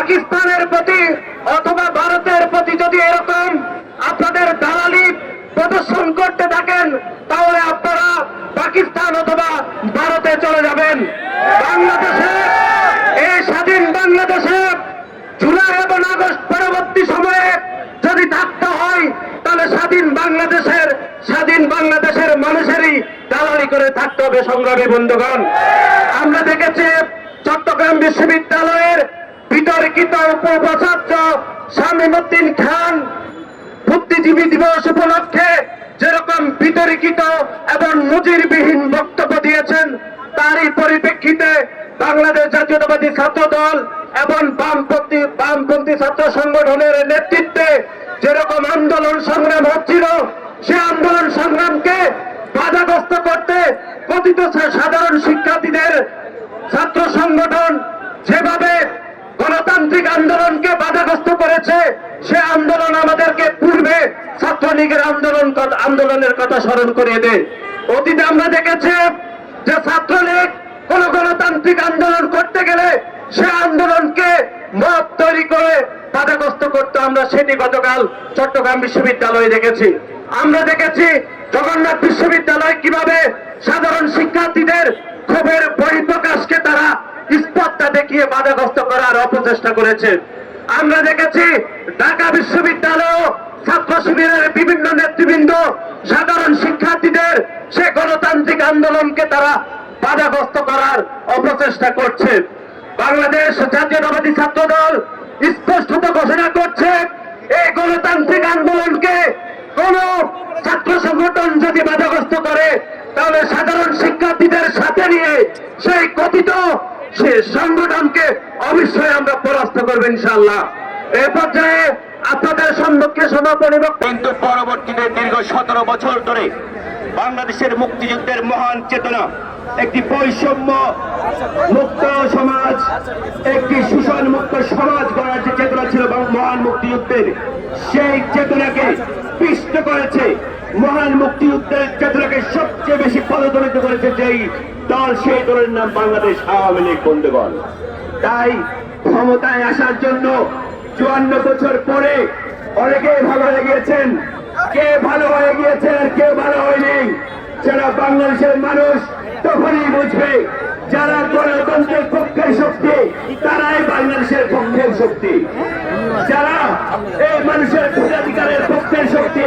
পাকিস্তানের প্রতি অথবা ভারতের প্রতি যদি এরকম আপনাদের দালালি প্রদর্শন করতে থাকেন, তাহলে আপনারা পাকিস্তান অথবা ভারতে চলে যাবেন। বাংলাদেশে, এই স্বাধীন বাংলাদেশে জুলাই এবং আগস্ট পরবর্তী সময়ে যদি থাকতে হয়, তাহলে স্বাধীন বাংলাদেশের মানুষেরই দালালি করে থাকতে হবে। সংগ্রামী বন্ধুগণ, আমরা দেখেছি চট্টগ্রাম বিশ্ববিদ্যালয়ের বিতর্কিত উপাচার্য শামীম উদ্দিন খান বুদ্ধিজীবী দিবস উপলক্ষে যেরকম বিতর্কিত এবং নজিরবিহীন বক্তব্য দিয়েছেন, তারই পরিপ্রেক্ষিতে বাংলাদেশ জাতীয়তাবাদী ছাত্র দল এবং বামপন্থী ছাত্র সংগঠনের নেতৃত্বে যেরকম আন্দোলন সংগ্রাম হচ্ছিল, সে আন্দোলন সংগ্রামকে বাধাগ্রস্ত করতে কথিত সাধারণ শিক্ষার্থীদের ছাত্র সংগঠন যেভাবে গণতান্ত্রিক আন্দোলনকে বাধাগ্রস্ত করেছে, সে আন্দোলন আমাদেরকে পূর্বে ছাত্রলীগের আন্দোলনের কথা স্মরণ করিয়ে দেয়। অতীতে আমরা দেখেছি যে ছাত্রলীগ কোন গণতান্ত্রিক আন্দোলন করতে গেলে সে আন্দোলনকে মত তৈরি করে বাধাগ্রস্ত করতে, আমরা সেটি গতকাল চট্টগ্রাম বিশ্ববিদ্যালয়ে দেখেছি। আমরা দেখেছি জগন্নাথ বিশ্ববিদ্যালয় কিভাবে সাধারণ শিক্ষার্থীদের ক্ষোভের বহিঃপ্রকাশকে তারা স্পর্ধা দেখিয়ে বাধাগ্রস্ত করার অপচেষ্টা করেছে। আমরা দেখেছি ঢাকা বিশ্ববিদ্যালয় ছাত্র শিবিরের বিভিন্ন নেতৃবৃন্দ সাধারণ শিক্ষার্থীদের সে গণতান্ত্রিক আন্দোলনকে তারা বাধাগ্রস্ত করার অপচেষ্টা করছে। বাংলাদেশ জাতীয়তাবাদী ছাত্র দল স্পষ্টত ঘোষণা করছে, এই গণতান্ত্রিক আন্দোলনকে কোন ছাত্র সংগঠন যদি বাধাগ্রস্ত করে, তাহলে সাধারণ শিক্ষার্থীদের সাথে নিয়ে সেই কথিত সে সংগঠনকে অবশ্যই আমরা পরাস্ত করবো ইনশাআল্লাহ। এ পর্যায়ে আপনাদের সম্মুখে সমাপনী বক্তব্য। কিন্তু পরবর্তীতে দীর্ঘ 17 বছর ধরে বাংলাদেশের মুক্তিযুদ্ধের মহান চেতনা, একটি বৈষম্য মুক্ত সমাজ, একটি শোষণ মুক্ত সমাজ গড়ার যে চেতনা ছিল মহান মুক্তিযুদ্ধের, সেই চেতনাকে পিষ্ট করেছে। মহান মুক্তিযুদ্ধের চেতনাকে সবচেয়ে বেশি পদদলিত করেছে যেই দল, সেই দলের নাম বাংলাদেশ আওয়ামী লীগ। বন্ধুগণ, তাই ক্ষমতায় আসার জন্য 54 বছর পরে অনেকেই ভালো হয়ে গিয়েছেন, কে ভালো হয়ে গিয়েছেন আর কেউ ভালো হয়নি। যারা বাংলাদেশের মানুষ তখনই বুঝবে, যারা গণতন্ত্রের পক্ষের শক্তি তারাই বাংলাদেশের পক্ষের শক্তি, যারা এই মানুষের ভোটাধিকারের পক্ষের শক্তি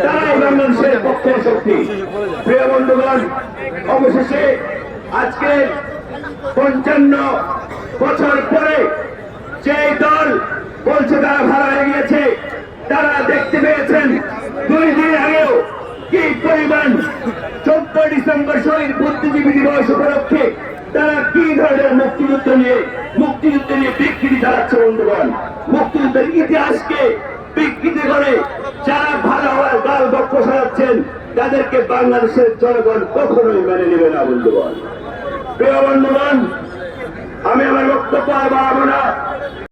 তারাই বাংলাদেশের পক্ষের শক্তি। প্রিয় বন্ধুগণ, অবশেষে আজকে 55 বছর পরে যে দল বলছে তারা ভালো হয়ে গিয়েছে, তারা দেখতে পেয়েছেন 2 দিন আগেও কি পরিমাণ 14 ডিসেম্বর শহীদ বুদ্ধিজীবী দিবস উপলক্ষে তারা কি ধরনের মুক্তিযুদ্ধ নিয়ে বিকৃতি চালাচ্ছে। বন্ধুগণ, মুক্তিযুদ্ধের ইতিহাসকে বিকৃতি করে যারা ভালো হওয়ার গাল গপ্প শোনাচ্ছেন, তাদেরকে বাংলাদেশের জনগণ কখনোই মেনে নেবে না। বন্ধুগণ, প্রিয় বন্ধুগণ, আমি আমার বক্তব্য আর বাড়াবো না।